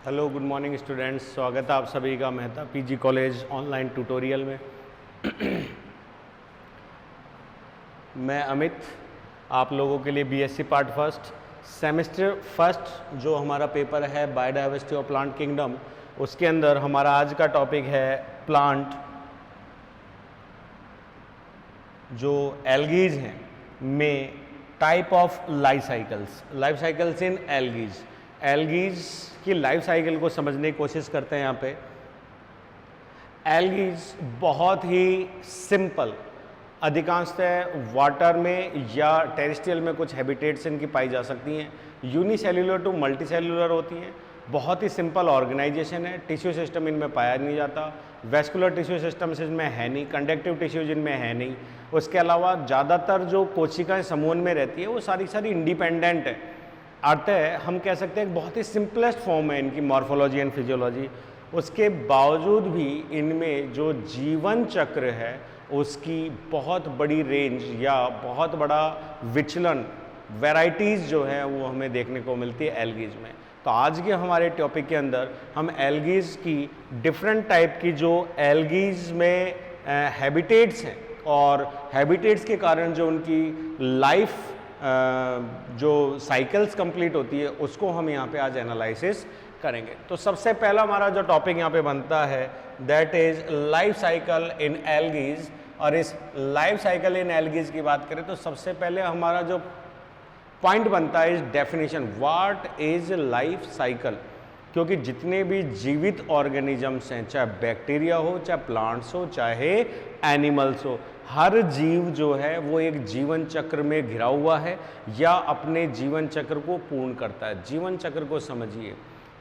Hello good morning students, स्वागत है आप सभी का Mehta PG college online tutorial में। मैं अमित आप लोगों के लिए BSc part first semester first जो हमारा पेपर है बायोडाइवर्सिटी ऑफ प्लांट किंगडम, उसके अंदर हमारा आज का टॉपिक है प्लांट जो एल्गीज हैं में type of life cycles in algae की लाइफ साइकिल को समझने की कोशिश करते हैं। यहाँ पे एल्गीज बहुत ही सिंपल, अधिकांशतः वाटर में या टेरेस्ट्रियल में कुछ हैबिटेट्स इनकी पाई जा सकती हैं। यूनिसेल्युलर टू मल्टीसेल्युलर होती हैं। बहुत ही सिंपल ऑर्गेनाइजेशन है। टिश्यू सिस्टम इनमें पाया नहीं जाता। वेस्कुलर टिश्यू सिस्टम इनमें है नहीं। कंडक्टिव टिश्यूज इनमें है नहीं। उसके अलावा ज़्यादातर जो कोशिकाएं समूह में रहती है वो सारी इंडिपेंडेंट है। अतः हम कह सकते हैं बहुत ही सिंपलेस्ट फॉर्म है इनकी मॉर्फोलॉजी एंड फिजियोलॉजी। उसके बावजूद भी इनमें जो जीवन चक्र है उसकी बहुत बड़ी रेंज या बहुत बड़ा विचलन वैरायटीज़ जो है वो हमें देखने को मिलती है एल्गीज में। तो आज के हमारे टॉपिक के अंदर हम एल्गीज की डिफरेंट टाइप की जो एल्गीज में हैबिटेट्स हैं और हैबिटेट्स के कारण जो उनकी लाइफ जो साइकिल्स कंप्लीट होती है उसको हम यहाँ पे आज एनालिसिस करेंगे। तो सबसे पहला हमारा जो टॉपिक यहाँ पे बनता है that is life cycle in algae. और इस लाइफ साइकिल इन एल्गीज की बात करें तो सबसे पहले हमारा जो पॉइंट बनता है इस definition, what is life cycle. क्योंकि जितने भी जीवित ऑर्गेनिजम्स हैं, चाहे बैक्टीरिया हो, चाहे प्लांट्स हो, चाहे एनिमल्स हो, हर जीव जो है वो एक जीवन चक्र में घिरा हुआ है या अपने जीवन चक्र को पूर्ण करता है। जीवन चक्र को समझिए।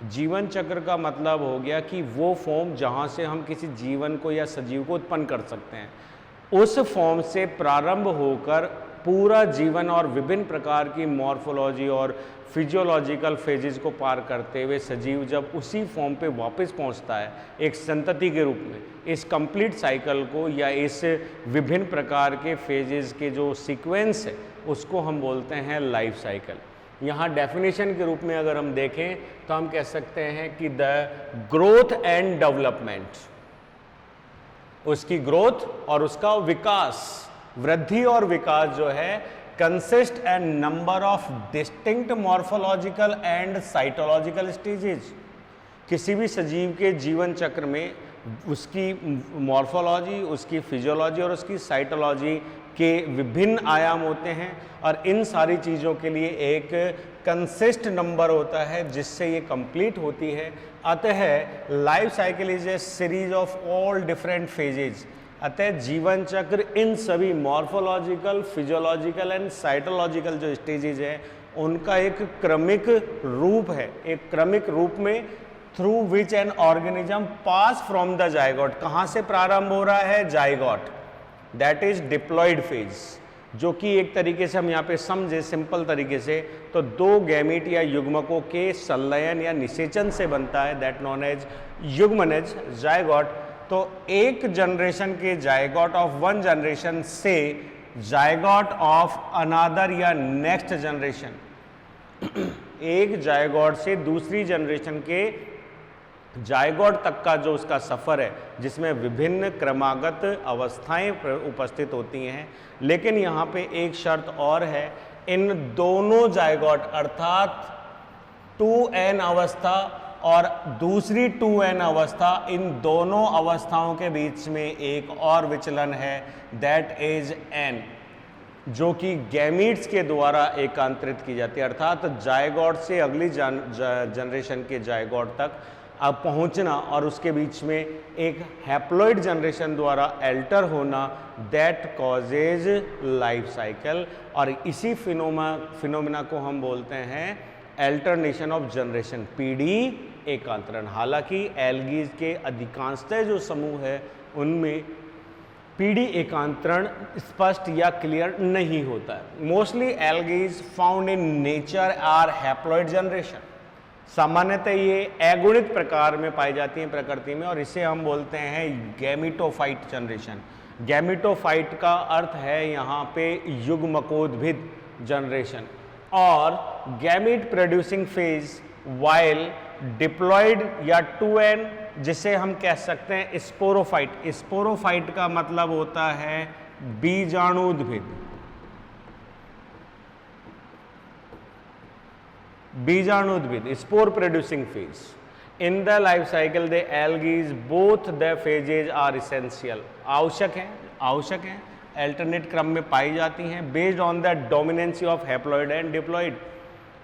जीवन चक्र का मतलब हो गया कि वो फॉर्म जहाँ से हम किसी जीवन को या सजीव को उत्पन्न कर सकते हैं, उस फॉर्म से प्रारंभ होकर पूरा जीवन और विभिन्न प्रकार की मॉर्फोलॉजी और फिजियोलॉजिकल फेजेस को पार करते हुए सजीव जब उसी फॉर्म पे वापस पहुंचता है एक संतति के रूप में, इस कंप्लीट साइकिल को या इस विभिन्न प्रकार के फेजेस के जो सीक्वेंस है उसको हम बोलते हैं लाइफ साइकिल। यहाँ डेफिनेशन के रूप में अगर हम देखें तो हम कह सकते हैं कि द ग्रोथ एंड डेवलपमेंट, उसकी ग्रोथ और उसका विकास, वृद्धि और विकास जो है consist and number of distinct morphological and cytological stages. किसी भी सजीव के जीवन चक्र में उसकी मॉर्फोलॉजी, उसकी फिजियोलॉजी और उसकी साइटोलॉजी के विभिन्न आयाम होते हैं और इन सारी चीज़ों के लिए एक कंसिस्ट नंबर होता है जिससे ये कंप्लीट होती है। अतः life cycle is a series of all different phases. अतः जीवन चक्र इन सभी मॉर्फोलॉजिकल, फिजियोलॉजिकल एंड साइटोलॉजिकल जो स्टेजेज हैं उनका एक क्रमिक रूप है। एक क्रमिक रूप में through which an organism pass from the zygote. कहाँ से प्रारंभ हो रहा है? Zygote, that is diploid phase, जो कि एक तरीके से हम यहाँ पे समझे सिंपल तरीके से तो दो गैमीट या युग्मकों के संलयन या निषेचन से बनता है, दैट नॉन एज युग्मनज जाइगोट। तो एक जनरेशन के जाइगोट ऑफ वन जनरेशन से जाइगोट ऑफ अनादर या नेक्स्ट जनरेशन, एक जाइगोट से दूसरी जनरेशन के जाइगोट तक का जो उसका सफ़र है जिसमें विभिन्न क्रमागत अवस्थाएं उपस्थित होती हैं। लेकिन यहाँ पे एक शर्त और है, इन दोनों जाइगोट अर्थात 2n अवस्था और दूसरी 2n अवस्था, इन दोनों अवस्थाओं के बीच में एक और विचलन है, दैट इज n, जो कि गैमीट्स के द्वारा एकांतरित की जाती है। अर्थात जाइगोट से अगली जनरेशन के जाइगोट तक अब पहुंचना और उसके बीच में एक हैप्लॉइड जनरेशन द्वारा एल्टर होना, दैट कॉजेज लाइफ साइकिल। और इसी फिनोमिना को हम बोलते हैं एल्टरनेशन ऑफ जनरेशन, पीढ़ी एकांतरण। हालांकि एल्गीज के अधिकांशतः जो समूह है उनमें पीढ़ी एकांतरण स्पष्ट या क्लियर नहीं होता है। Mostly algae found in nature are haploid generation. सामान्यतः ये अगुणित प्रकार में पाई जाती हैं प्रकृति में और इसे हम बोलते हैं गैमिटोफाइट जनरेशन। गैमिटोफाइट का अर्थ है यहाँ पे युग्मकोद्भिद जनरेशन और gamete producing phase, while diploid या 2n, जिसे हम कह सकते हैं स्पोरोफाइट। स्पोरोफाइट का मतलब होता है बीजाणुद्भिद। बीजाणुद्भिद, spore producing phase. In the life cycle the algae both the phases are essential, आवश्यक हैं, अल्टरनेट क्रम में पाई जाती हैं। Based on the dominancy of haploid and diploid,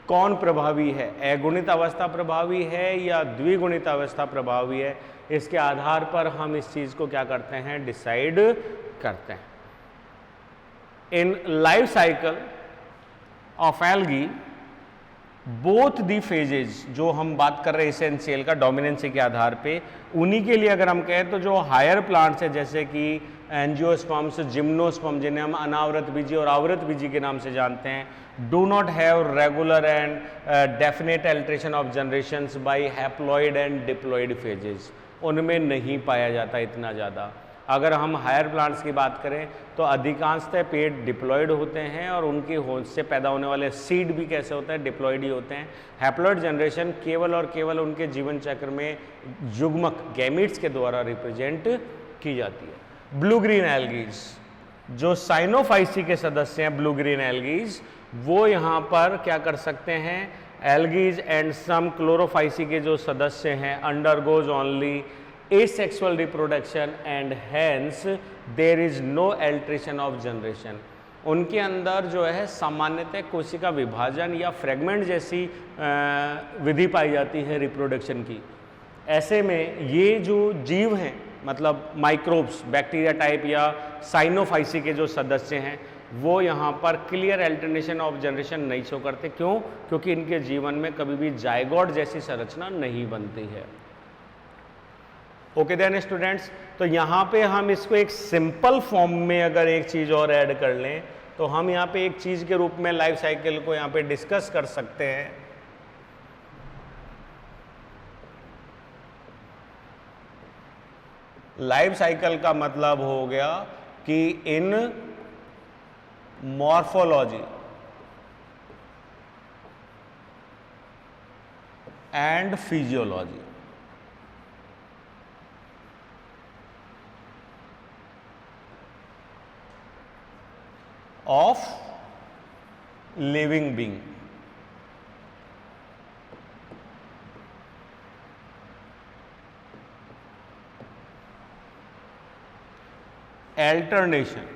कौन प्रभावी है, अगुणित अवस्था प्रभावी है या द्विगुणित अवस्था प्रभावी है, इसके आधार पर हम इस चीज को क्या करते हैं, डिसाइड करते हैं। In life cycle of algae both the phases, जो हम बात कर रहे हैं इसेंशियल का डोमिनेंसी के आधार पे, उन्हीं के लिए अगर हम कहें तो जो हायर प्लांट्स है जैसे कि एंजियोस्पर्म्स, जिम्नोस्पर्म, जिन्हें हम अनावृत बीजी और आवृत बीजी के नाम से जानते हैं, do not have regular and definite alteration of generations by haploid and diploid phases, उनमें नहीं पाया जाता इतना ज़्यादा। अगर हम हायर प्लांट्स की बात करें तो अधिकांशतः पेड़ डिप्लॉइड होते हैं और उनकी होंद से पैदा होने वाले सीड भी कैसे होते हैं, डिप्लॉइड ही होते हैं। हैप्लॉइड जनरेशन केवल और केवल उनके जीवन चक्र में युग्मक गैमीट्स के द्वारा रिप्रेजेंट की जाती है। ब्लू ग्रीन एल्गीज, जो साइनोफाइसी के सदस्य हैं ब्लू ग्रीन एल्गीज, वो यहाँ पर क्या कर सकते हैं, एल्गीज एंड सम क्लोरोफाइसी के जो सदस्य हैं undergoes only asexual reproduction and hence there is no alteration of generation। उनके अंदर जो है सामान्यतः कोशिका विभाजन या फ्रेगमेंट जैसी विधि पाई जाती है रिप्रोडक्शन की। ऐसे में ये जो जीव हैं, मतलब माइक्रोब्स, बैक्टीरिया टाइप या साइनोफाइसी के जो सदस्य हैं, वो यहाँ पर क्लियर अल्टरनेशन ऑफ जनरेशन नहीं शो करते। क्यों? क्योंकि इनके जीवन में कभी भी जायगोट जैसी संरचना नहीं बनती है। ओके देन स्टूडेंट्स, तो यहाँ पे हम इसको एक सिंपल फॉर्म में अगर एक चीज़ और ऐड कर लें तो हम यहाँ पे एक चीज़ के रूप में लाइफ साइकिल को यहाँ पे डिस्कस कर सकते हैं। लाइफ साइकिल का मतलब हो गया कि in morphology and physiology of living being, alternation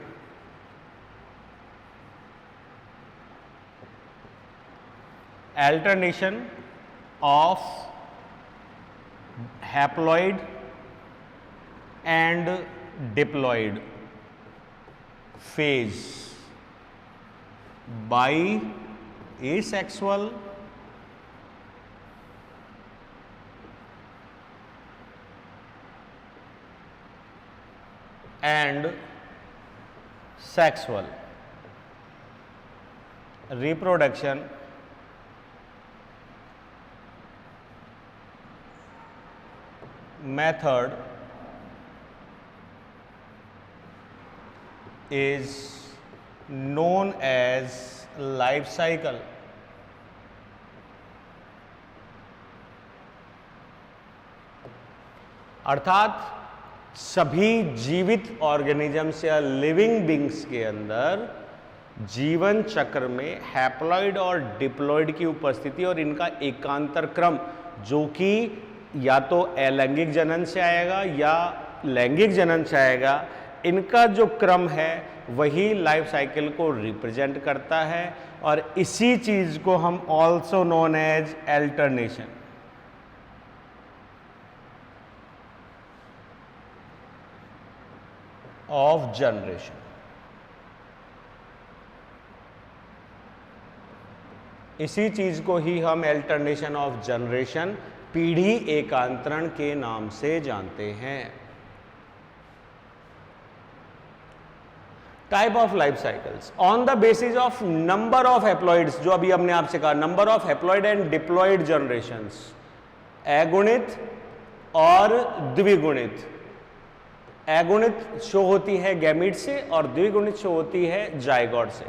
of haploid and diploid phase by asexual and sexual reproduction method is known as life cycle। अर्थात सभी जीवित ऑर्गेनिजम्स या लिविंग बींग्स के अंदर जीवन चक्र में हैप्लॉइड और डिप्लॉइड की उपस्थिति और इनका एकांतर क्रम, जो कि या तो अलैंगिक जनन से आएगा या लैंगिक जनन से आएगा, इनका जो क्रम है वही लाइफ साइकिल को रिप्रेजेंट करता है। और इसी चीज को हम also known as alternation of generation, इसी चीज को ही हम अल्टरनेशन ऑफ जनरेशन, पीढ़ी एकांतरण के नाम से जानते हैं। Type of life cycles on the basis of number of haploids, जो अभी हमने आपसे कहा, number of haploid and diploid generations, अगुणित और द्विगुणित। अगुणित शो होती है गैमीट से और द्विगुणित शो होती है जायगोट से।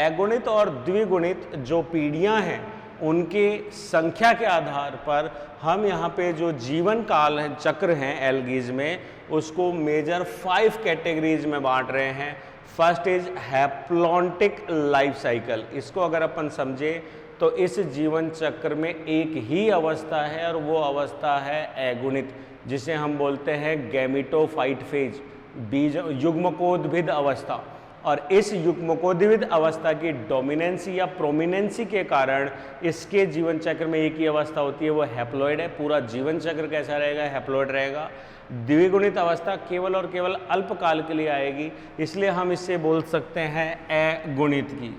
अगुणित और द्विगुणित जो पीढ़ियां हैं उनके संख्या के आधार पर हम यहाँ पे जो जीवन काल है चक्र हैं एल्गीज में, उसको मेजर 5 कैटेगरीज में बांट रहे हैं। First is haplontic life cycle. इसको अगर अपन समझे तो इस जीवन चक्र में एक ही अवस्था है और वो अवस्था है अगुणित, जिसे हम बोलते हैं गैमेटोफाइट फेज, बीज युग्मकोद्भिद अवस्था। और इस युग्मकोद्भिद अवस्था की डोमिनेंसी या प्रोमिनेंसी के कारण इसके जीवन चक्र में एक ही अवस्था होती है, वो हैप्लॉइड है। पूरा जीवन चक्र कैसा रहेगा? हैप्लॉइड रहेगा। द्विगुणित अवस्था केवल और केवल अल्पकाल के लिए आएगी, इसलिए हम इससे बोल सकते हैं अगुणित की।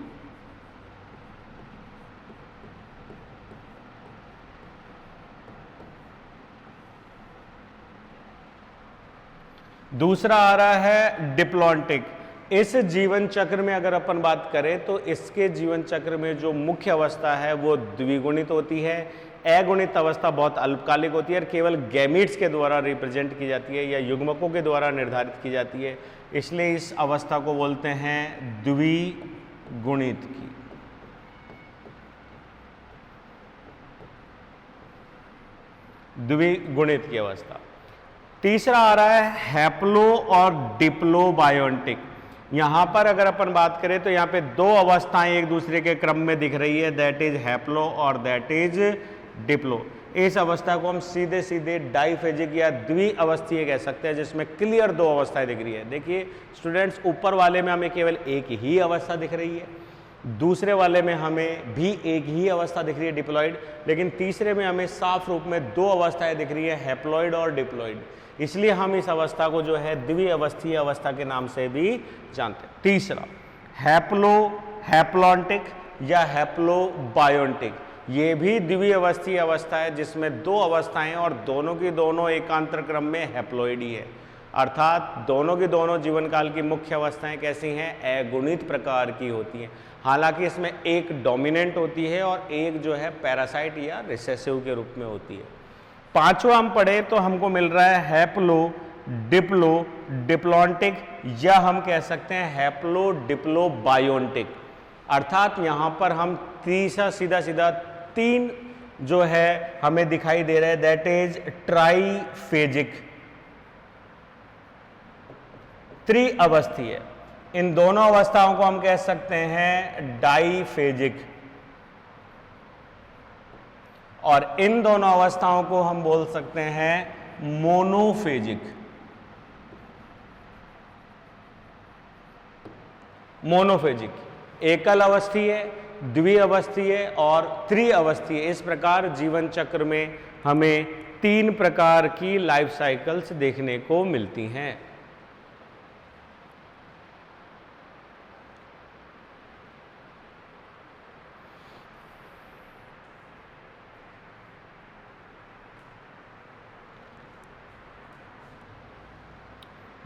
दूसरा आ रहा है डिप्लॉन्टिक। इस जीवन चक्र में अगर अपन बात करें तो इसके जीवन चक्र में जो मुख्य अवस्था है वो द्विगुणित होती है। अगुणित अवस्था बहुत अल्पकालिक होती है और केवल गैमीट्स के द्वारा रिप्रेजेंट की जाती है या युग्मकों के द्वारा निर्धारित की जाती है, इसलिए इस अवस्था को बोलते हैं द्विगुणित की। द्विगुणित की अवस्था। तीसरा आ रहा है हैप्लो और डिप्लोबायोन्टिक। यहां पर अगर अपन बात करें तो यहां पे दो अवस्थाएं एक दूसरे के क्रम में दिख रही है, दैट इज हैप्लो और दैट इज डिप्लो। इस अवस्था को हम सीधे सीधे डाइफेजिक या द्विअवस्थीय कह सकते हैं, जिसमें क्लियर दो अवस्थाएं दिख रही है। देखिए स्टूडेंट्स, ऊपर वाले में हमें केवल एक ही अवस्था दिख रही है, दूसरे वाले में हमें भी एक ही अवस्था दिख रही है डिप्लॉइड, लेकिन तीसरे में हमें साफ रूप में दो अवस्थाएं दिख रही है, हैप्लॉइड और डिप्लॉइड। इसलिए हम इस अवस्था को जो है द्विअवस्थीय अवस्था के नाम से भी जानते हैं। तीसरा हैप्लॉन्टिक या हैप्लोबायोन्टिक, ये भी द्विअवस्थीय अवस्था है जिसमें दो अवस्थाएं और दोनों की दोनों एकांतर क्रम में हैप्लॉइड ही है, अर्थात दोनों की दोनों जीवन काल की मुख्य अवस्थाएं कैसी हैं? अगुणित प्रकार की होती हैं। हालांकि इसमें एक डोमिनेंट होती है और एक जो है पैरासाइट या रिसेसिव के रूप में होती है। पांचवा हम पढ़े तो हमको मिल रहा है हैप्लो, डिप्लो, डिप्लॉन्टिक या हम कह सकते हैं हैप्लो डिप्लोबायोन्टिक। अर्थात यहां पर हम सीधा सीधा तीन जो है हमें दिखाई दे रहा है, दैट इज ट्राइफेजिक, त्रिअवस्थीय। इन दोनों अवस्थाओं को हम कह सकते हैं डाइफेजिक और इन दोनों अवस्थाओं को हम बोल सकते हैं मोनोफेजिक। मोनोफेजिक एकल अवस्थीय, द्विअवस्थीय और त्रिअवस्थीय। इस प्रकार जीवन चक्र में हमें तीन प्रकार की लाइफ साइकिल्स देखने को मिलती हैं।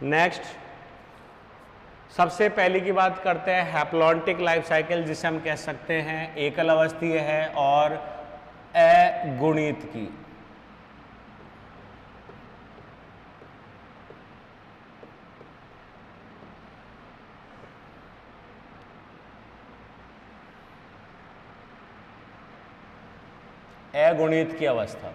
नेक्स्ट, सबसे पहले की बात करते हैं हैप्लॉन्टिक लाइफ साइकिल, जिसे हम कह सकते हैं एकल अवस्थीय है और अगुणित की। अगुणित की अवस्था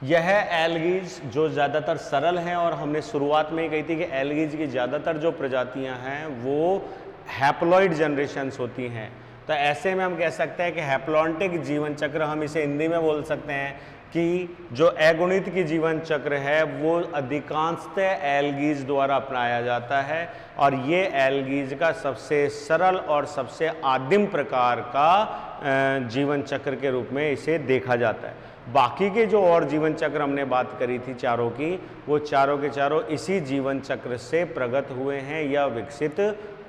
यह एल्गीज जो ज़्यादातर सरल हैं, और हमने शुरुआत में ही कही थी कि एल्गीज की ज़्यादातर जो प्रजातियां हैं वो हैप्लॉइड जनरेशन्स होती हैं। तो ऐसे में हम कह सकते हैं कि हैप्लॉन्टिक जीवन चक्र, हम इसे हिंदी में बोल सकते हैं कि जो अगुणित की जीवन चक्र है वो अधिकांशतः एल्गीज द्वारा अपनाया जाता है, और ये एल्गीज का सबसे सरल और सबसे आदिम प्रकार का जीवन चक्र के रूप में इसे देखा जाता है। बाकी के जो और जीवन चक्र हमने बात करी थी चारों की, वो चारों के चारों इसी जीवन चक्र से प्रगत हुए हैं या विकसित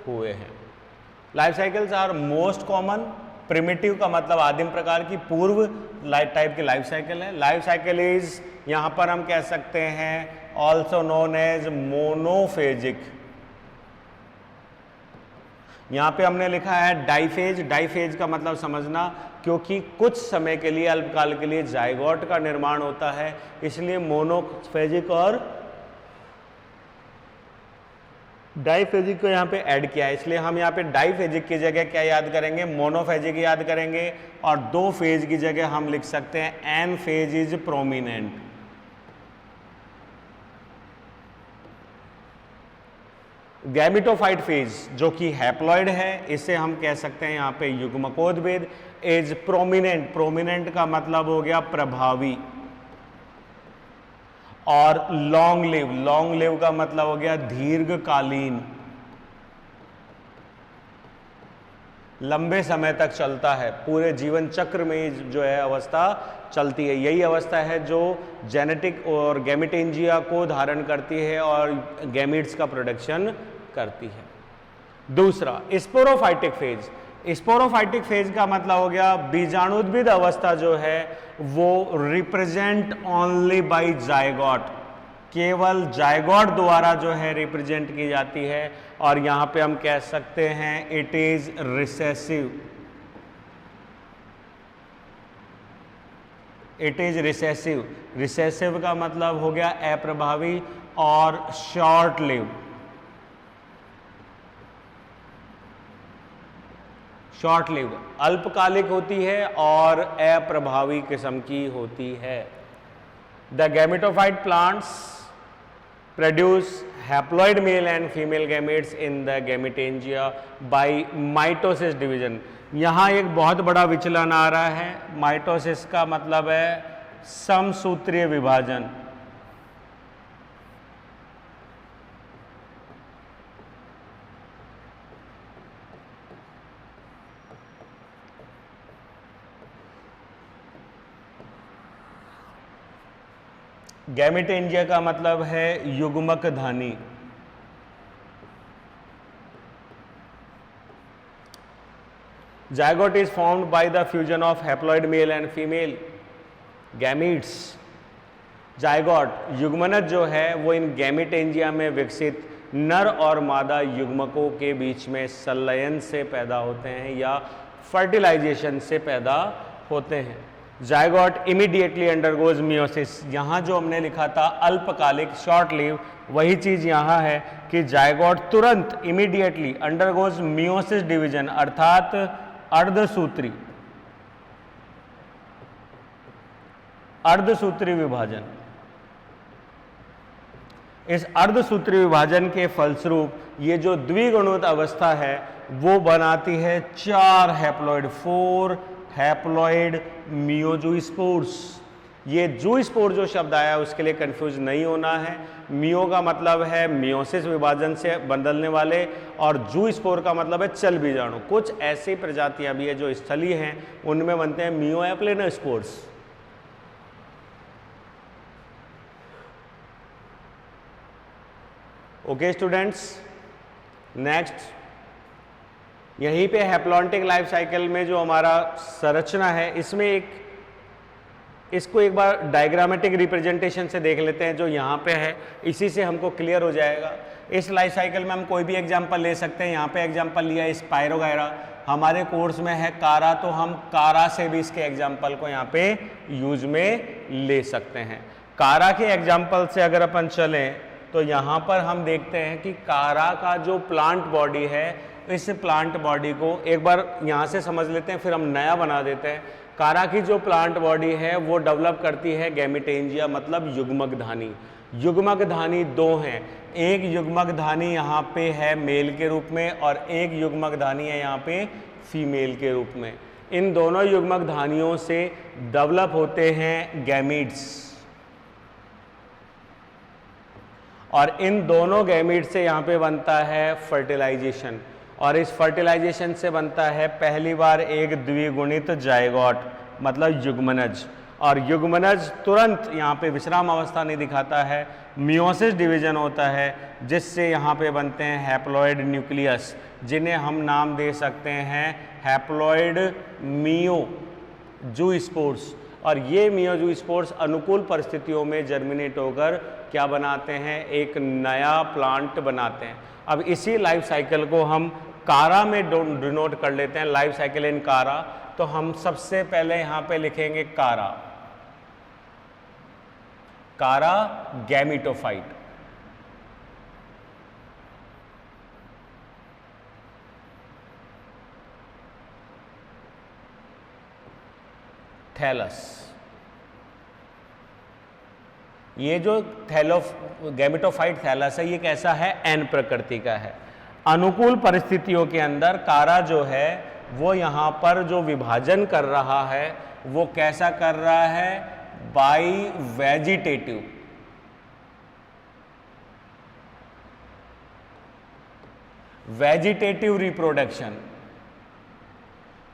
हुए हैं। Life cycles are most common. Primitive का मतलब आदिम प्रकार की, पूर्व टाइप की लाइफ साइकिल है। लाइफ साइकिल इज, यहाँ पर हम कह सकते हैं ऑल्सो नोन एज मोनोफेजिक। यहाँ पे हमने लिखा है डाइफेज। डाइफेज का मतलब समझना, क्योंकि कुछ समय के लिए, अल्पकाल के लिए जाइगोट का निर्माण होता है, इसलिए मोनोफेजिक और डाइफेजिक को यहाँ पे ऐड किया है, इसलिए हम यहाँ पे डाइफेजिक की जगह क्या याद करेंगे, मोनोफेजिक याद करेंगे, और दो फेज की जगह हम लिख सकते हैं N phase is prominent. Gametophyte phase जो कि हैप्लॉइड है, इसे हम कह सकते हैं यहाँ पे युग्मकोद्भेद। इज प्रोमिनेंट, प्रोमिनेंट का मतलब हो गया प्रभावी, और लॉन्ग लिव, लॉन्ग लिव का मतलब हो गया दीर्घकालीन, लंबे समय तक चलता है, पूरे जीवन चक्र में जो है अवस्था चलती है। यही अवस्था है जो जेनेटिक और गैमेटेंजिया को धारण करती है और गैमीट्स का प्रोडक्शन करती है। दूसरा स्पोरोफाइटिक फेज, स्पोरोफाइटिक फेज का मतलब हो गया बीजाणुद्भिद अवस्था जो है वो रिप्रेजेंट ओनली बाय जायगोट, केवल जायगोट द्वारा जो है रिप्रेजेंट की जाती है, और यहां पे हम कह सकते हैं it is recessive, it is recessive. Recessive का मतलब हो गया अप्रभावी और शॉर्ट लिव, शॉर्ट लिव अल्पकालिक होती है और अप्रभावी किस्म की होती है। The gametophyte plants produce haploid male and female gametes in the gametangia by mitosis division. यहाँ एक बहुत बड़ा विचलन आ रहा है। माइटोसिस का मतलब है समसूत्रीय विभाजन, गैमेटेंजिया का मतलब है युग्मक धानी। Zygote is formed by the fusion of haploid male and female gametes. Zygote युग्मनज जो है वो इन गैमेटेंजिया में विकसित नर और मादा युग्मकों के बीच में संलयन से पैदा होते हैं या फर्टिलाइजेशन से पैदा होते हैं। जायगोट इमीडिएटली अंडरगोज मियोसिस, यहाँ जो हमने लिखा था अल्पकालिक शॉर्ट लिव, वही चीज यहाँ है कि जायगोट तुरंत इमीडिएटली अंडरगोज मियोसिस डिवीजन, अर्थात अर्धसूत्री, अर्धसूत्री विभाजन। इस अर्धसूत्री विभाजन के फलस्वरूप ये जो द्विगुणित अवस्था है वो बनाती है 4 हैप्लॉइड, 4 हैप्लॉइड मियोजूस्पोर्स। ये जूस्पोर जो शब्द आया उसके लिए कंफ्यूज नहीं होना है। मियो का मतलब है मियोसिस विभाजन से बदलने वाले, और जूस्पोर का मतलब है चल बीजाणु। कुछ ऐसी प्रजातियां भी है जो स्थलीय हैं, उनमें बनते हैं मियो या प्लेनोस्पोर्स। ओके स्टूडेंट्स, नेक्स्ट यहीं पे हैप्लॉन्टिक लाइफ साइकिल में जो हमारा संरचना है, इसमें इसको एक बार डायग्रामेटिक रिप्रेजेंटेशन से देख लेते हैं जो यहाँ पे है, इसी से हमको क्लियर हो जाएगा। इस लाइफ साइकिल में हम कोई भी एग्जांपल ले सकते हैं। यहाँ पे एग्जांपल लिया है स्पायरोगायरा, हमारे कोर्स में है कारा, तो हम कारा से भी इसके एग्जाम्पल को यहाँ पे यूज में ले सकते हैं। कारा के एग्जाम्पल से अगर अपन चलें तो यहाँ पर हम देखते हैं कि कारा का जो प्लांट बॉडी है, इस प्लांट बॉडी को एक बार यहाँ से समझ लेते हैं, फिर हम नया बना देते हैं। कारा की जो प्लांट बॉडी है वो डेवलप करती है गैमेटेंजिया, मतलब युग्मक धानी। युग्मक धानी 2 हैं, एक युग्मक धानी यहाँ पे है मेल के रूप में और एक युग्मक धानी है यहाँ पे फीमेल के रूप में। इन दोनों युग्मक धानियों से डेवलप होते हैं गैमीट्स, और इन दोनों गैमीट से यहाँ पे बनता है फर्टिलाइजेशन, और इस फर्टिलाइजेशन से बनता है पहली बार एक द्विगुणित जायगोट, मतलब युग्मनज। और युग्मनज तुरंत यहाँ पे विश्राम अवस्था नहीं दिखाता है, मियोसिस डिवीजन होता है, जिससे यहाँ पे बनते हैं हैप्लॉइड न्यूक्लियस, जिन्हें हम नाम दे सकते हैं हैप्लॉइड मियोजूस्पोर्स। और ये मियोजूस्पोर्स अनुकूल परिस्थितियों में जर्मिनेट होकर क्या बनाते हैं, एक नया प्लांट बनाते हैं। अब इसी लाइफ साइकिल को हम कारा में डिनोट कर लेते हैं, लाइफ साइकिल इन कारा। तो हम सबसे पहले यहाँ पे लिखेंगे कारा, कारा गैमेटोफाइट। थैलस। ये जो गैमेटोफाइट थैलस है ये कैसा है, एन प्रकृति का है। अनुकूल परिस्थितियों के अंदर कारा जो है वो यहाँ पर जो विभाजन कर रहा है वो कैसा कर रहा है, बाई वेजिटेटिव। वेजिटेटिव रिप्रोडक्शन,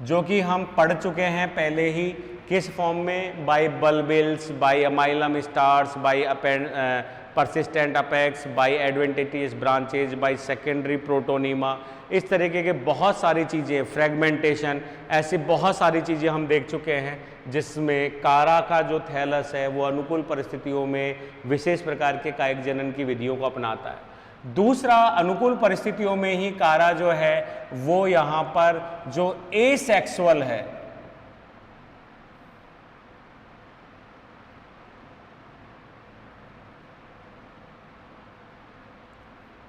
जो कि हम पढ़ चुके हैं पहले ही, किस फॉर्म में, by bulbils, by amylum stars, by persistent apex, by adventitious branches, by secondary protonema, इस तरीके के बहुत सारी चीज़ें, फ्रेगमेंटेशन, ऐसी बहुत सारी चीज़ें हम देख चुके हैं जिसमें कारा का जो थैलस है वो अनुकूल परिस्थितियों में विशेष प्रकार के कायिक जनन की विधियों को अपनाता है। दूसरा, अनुकूल परिस्थितियों में ही कारा जो है वो यहाँ पर जो एसेक्सुअल है,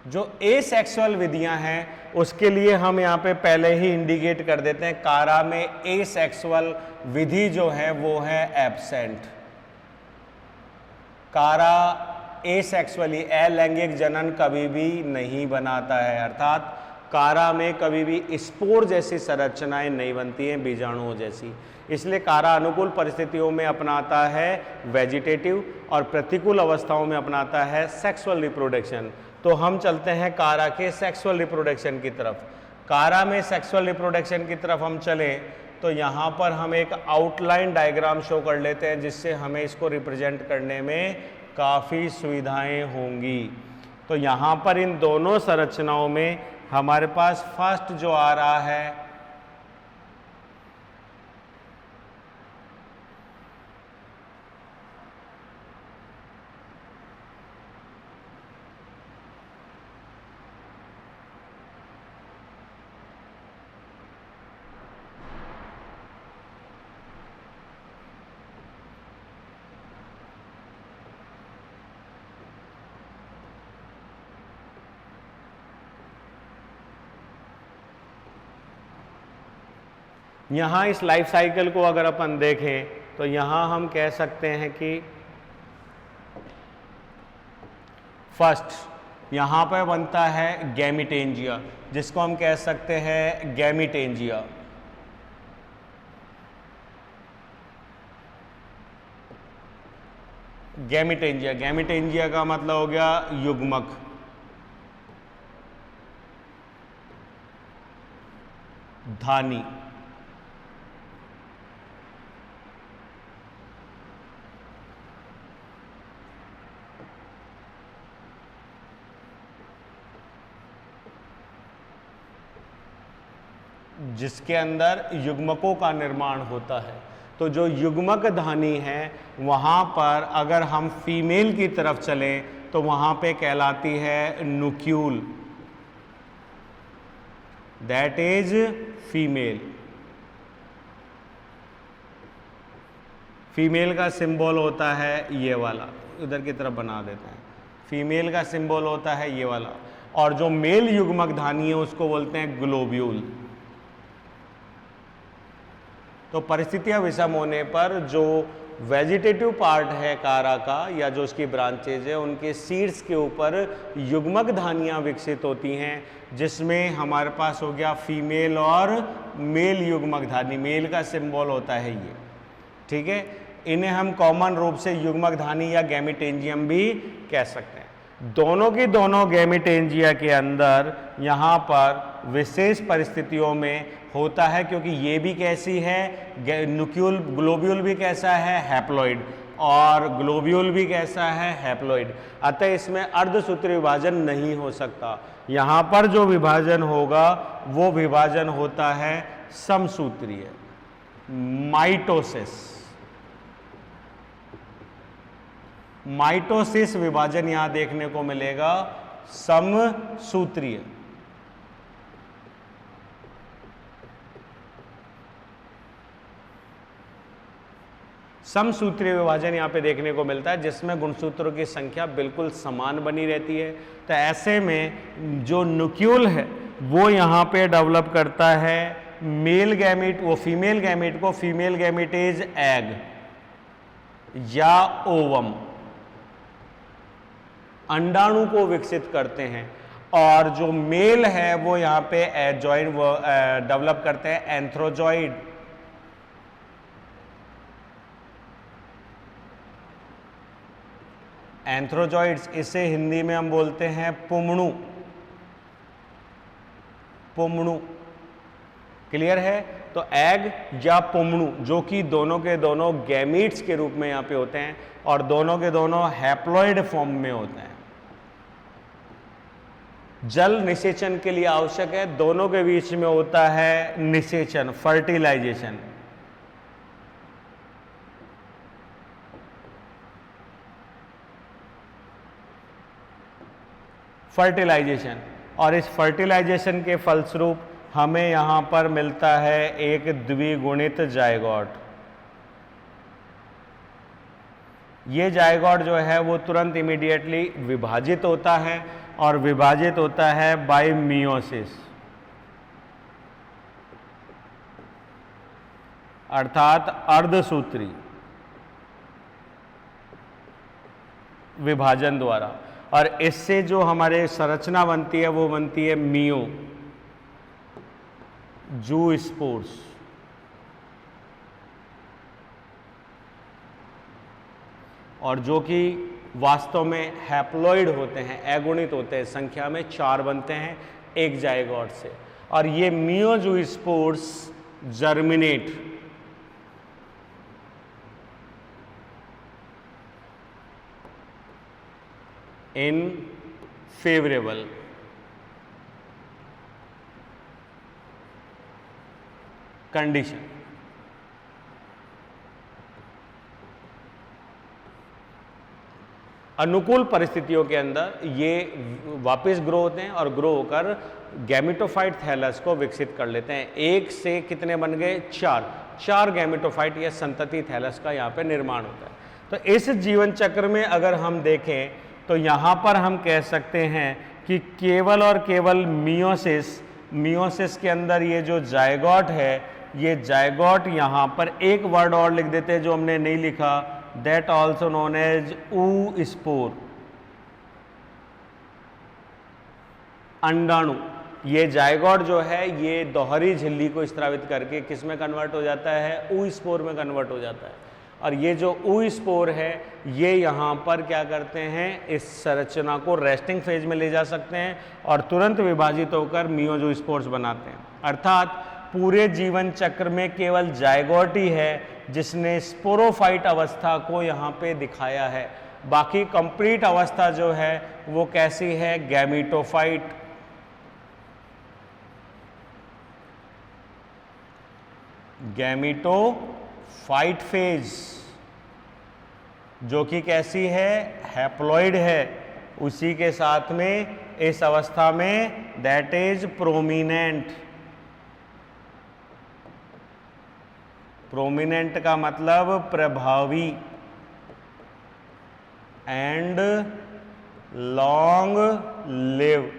जो एसेक्सुअल विधियां हैं उसके लिए हम यहाँ पे पहले ही इंडिकेट कर देते हैं, कारा में एसेक्सुअल विधि जो है वो है एब्सेंट। कारा एसेक्सुअली, अलैंगिक जनन कभी भी नहीं बनाता है, अर्थात कारा में कभी भी स्पोर जैसी संरचनाएं नहीं बनती हैं, बीजाणुओं जैसी। इसलिए कारा अनुकूल परिस्थितियों में अपनाता है वेजिटेटिव और प्रतिकूल अवस्थाओं में अपनाता है सेक्सुअल रिप्रोडक्शन। तो हम चलते हैं कारा के सेक्सुअल रिप्रोडक्शन की तरफ। कारा में सेक्सुअल रिप्रोडक्शन की तरफ हम चलें तो यहाँ पर हम एक आउटलाइन डायग्राम शो कर लेते हैं जिससे हमें इसको रिप्रेजेंट करने में काफ़ी सुविधाएं होंगी। तो यहाँ पर इन दोनों संरचनाओं में हमारे पास फर्स्ट जो आ रहा है यहाँ इस लाइफ साइकिल को अगर अपन देखें तो यहाँ हम कह सकते हैं कि फर्स्ट यहाँ पर बनता है गैमिटेंजिया, जिसको हम कह सकते हैं गैमिटेंजिया। गैमिटेंजिया, गैमिटेंजिया का मतलब हो गया युग्मक। धानी, जिसके अंदर युग्मकों का निर्माण होता है। तो जो युग्मक धानी है वहाँ पर अगर हम फीमेल की तरफ चलें तो वहाँ पे कहलाती है नुक्यूल, दैट इज फीमेल। फीमेल का सिंबल होता है ये वाला, इधर की तरफ बना देते हैं। फीमेल का सिंबल होता है ये वाला, और जो मेल युग्मक धानी है उसको बोलते हैं ग्लोब्यूल। तो परिस्थितियां विषम होने पर जो वेजिटेटिव पार्ट है कारा का या जो उसकी ब्रांचेज है उनके सीड्स के ऊपर युग्मक धानियां विकसित होती हैं, जिसमें हमारे पास हो गया फीमेल और मेल युग्मक धानी। मेल का सिंबल होता है ये, ठीक है। इन्हें हम कॉमन रूप से युग्मक धानी या गैमिटेंजियम भी कह सकते हैं। दोनों की दोनों गैमिटेंजिया के अंदर यहाँ पर विशेष परिस्थितियों में होता है, क्योंकि ये भी कैसी है, नुक्यूल, ग्लोब्यूल भी कैसा है, हैप्लॉइड, और ग्लोब्यूल भी कैसा है, हैप्लॉइड। अतः इसमें अर्धसूत्री विभाजन नहीं हो सकता। यहाँ पर जो विभाजन होगा वो विभाजन होता है समसूत्रीय, माइटोसिस। माइटोसिस विभाजन यहां देखने को मिलेगा समसूत्रीय। समसूत्रीय विभाजन यहां पे देखने को मिलता है जिसमें गुणसूत्रों की संख्या बिल्कुल समान बनी रहती है। तो ऐसे में जो न्यूक्लियस है वो यहां पे डेवलप करता है मेल गैमीट, वो फीमेल गैमीट को, फीमेल गैमीट इज एग या ओवम, अंडाणु को विकसित करते हैं, और जो मेल है वो यहाँ पे जॉइंट डेवलप करते हैं एंथ्रोजॉइड। एंथ्रोजॉइड्स, इसे हिंदी में हम बोलते हैं पुमणु। पुमणु क्लियर है? तो एग या पुमणु जो कि दोनों के दोनों गैमीट्स के रूप में यहाँ पे होते हैं और दोनों के दोनों हैप्लॉइड फॉर्म में होते हैं। जल निषेचन के लिए आवश्यक है, दोनों के बीच में होता है निषेचन, फर्टिलाइजेशन। फर्टिलाइजेशन, और इस फर्टिलाइजेशन के फलस्वरूप हमें यहां पर मिलता है एक द्विगुणित जायगोट। ये जायगोट जो है वो तुरंत इमीडिएटली विभाजित होता है और विभाजित होता है बाय मियोसिस, अर्थात अर्धसूत्री विभाजन द्वारा, और इससे जो हमारे संरचना बनती है वो बनती है मियो जू स्पोर्स। और जो कि वास्तव में हैप्लॉइड होते हैं, अगुणित होते हैं, संख्या में 4 बनते हैं एक जायगोट से, और ये meiospores germinate in favourable condition. अनुकूल परिस्थितियों के अंदर ये वापस ग्रो होते हैं और ग्रो होकर गैमेटोफाइट थैलस को विकसित कर लेते हैं। एक से कितने बन गए? 4 गैमेटोफाइट या संतति थैलस का यहाँ पे निर्माण होता है। तो इस जीवन चक्र में अगर हम देखें तो यहाँ पर हम कह सकते हैं कि केवल और केवल मियोसिस के अंदर ये जो जायगोट है, ये जायगोट यहाँ पर एक वर्ड और लिख देते हैं जो हमने नहीं लिखा, दैट ऑल्सो नोन एज ऊ स्पोर, अंडाणु। ये जायगोट जो है ये दोहरी झिल्ली को स्त्रावित करके किस में कन्वर्ट हो जाता है? ऊ स्पोर में कन्वर्ट हो जाता है। और ये जो ऊ स्पोर है ये यहाँ पर क्या करते हैं? इस संरचना को रेस्टिंग फेज में ले जा सकते हैं और तुरंत विभाजित होकर मियोजो स्पोर्स बनाते हैं। अर्थात पूरे जीवन चक्र में केवल जायगोट ही है जिसने स्पोरोफाइट अवस्था को यहाँ पे दिखाया है। बाकी कंप्लीट अवस्था जो है वो कैसी है? गैमेटोफाइट। गैमेटोफाइट फेज जो कि कैसी है? हैप्लॉइड है। उसी के साथ में इस अवस्था में दैट इज प्रोमिनेंट। प्रोमिनेंट का मतलब प्रभावी एंड लॉन्ग लिव,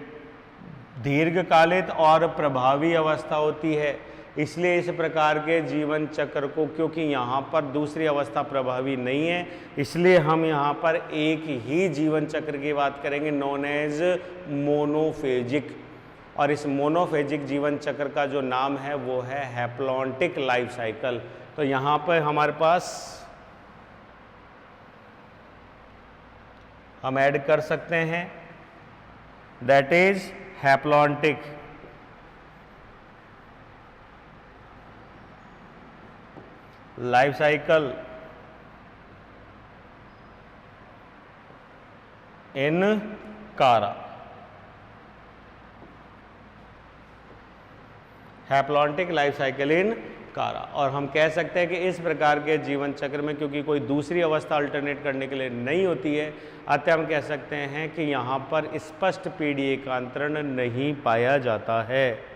दीर्घकालिक और प्रभावी अवस्था होती है। इसलिए इस प्रकार के जीवन चक्र को, क्योंकि यहाँ पर दूसरी अवस्था प्रभावी नहीं है, इसलिए हम यहाँ पर एक ही जीवन चक्र की बात करेंगे नॉन एज मोनोफेजिक। और इस मोनोफेजिक जीवन चक्र का जो नाम है वो है हैप्लॉन्टिक लाइफ साइकिल। तो यहाँ पर हमारे पास हम ऐड कर सकते हैं that is haplontic life cycle in Chara. Haplontic life cycle in कारा। और हम कह सकते हैं कि इस प्रकार के जीवन चक्र में क्योंकि कोई दूसरी अवस्था अल्टरनेट करने के लिए नहीं होती है, अतः हम कह सकते हैं कि यहाँ पर स्पष्ट पीढ़ी एकांतरण नहीं पाया जाता है।